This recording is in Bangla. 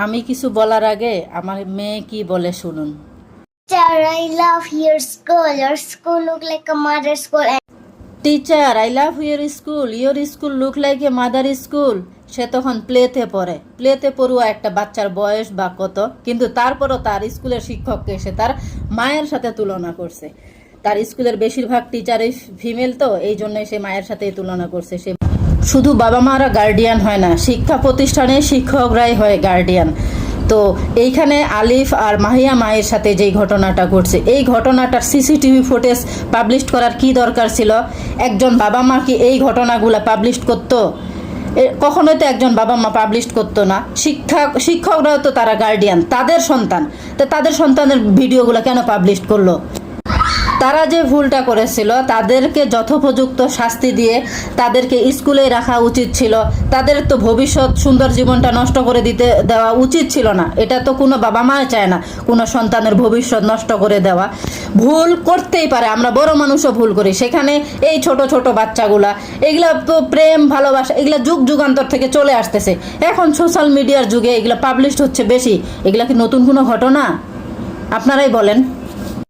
আমি কিছু বলার আগে আমার মেয়ে কি বলে শুনুন। Teacher, I love your school. Your school look like a mother school. Teacher, I love your school look like a mother school. সে তখন প্লেতে পড়ে, প্লেতে পড়ুয়া একটা বাচ্চার বয়স বা কত, কিন্তু তারপরও তার স্কুলের শিক্ষককে সে তার মায়ের সাথে তুলনা করছে। তার স্কুলের বেশিরভাগ টিচারই ফিমেল, তো এই জন্যই সে মায়ের সাথে তুলনা করছে। সে শুধু বাবা মারা গার্ডিয়ান হয় না, শিক্ষা প্রতিষ্ঠানে শিক্ষকরাই হয় গার্ডিয়ান। তো এইখানে আলিফ আর মাহিয়া মায়ের সাথে যেই ঘটনাটা ঘটছে, এই ঘটনাটার সিসিটিভি ফুটেজ পাবলিশ করার কি দরকার ছিল? একজন বাবা মা কি এই ঘটনাগুলো পাবলিশ করতো? কখনোই তো একজন বাবা মা পাবলিশ করতো না। শিক্ষকরাও তো তারা গার্ডিয়ান, তাদের সন্তান, তো তাদের সন্তানের ভিডিওগুলো কেন পাবলিশ করলো? তারা যে ভুলটা করেছিল তাদেরকে যথোপযুক্ত শাস্তি দিয়ে তাদেরকে স্কুলে রাখা উচিত ছিল। তাদের তো ভবিষ্যৎ সুন্দর জীবনটা নষ্ট করে দিতে দেওয়া উচিত ছিল না। এটা তো কোনো বাবা মা চায় না, কোনো সন্তানের ভবিষ্যৎ নষ্ট করে দেওয়া। ভুল করতেই পারে, আমরা বড় মানুষও ভুল করি। সেখানে এই ছোট ছোট বাচ্চাগুলা, এগুলা তো প্রেম ভালোবাসা, এগুলা যুগ যুগান্তর থেকে চলে আসতেছে। এখন সোশ্যাল মিডিয়ার যুগে এগুলা পাবলিশ হচ্ছে বেশি। এগুলা কি নতুন কোনো ঘটনা? আপনারাই বলেন।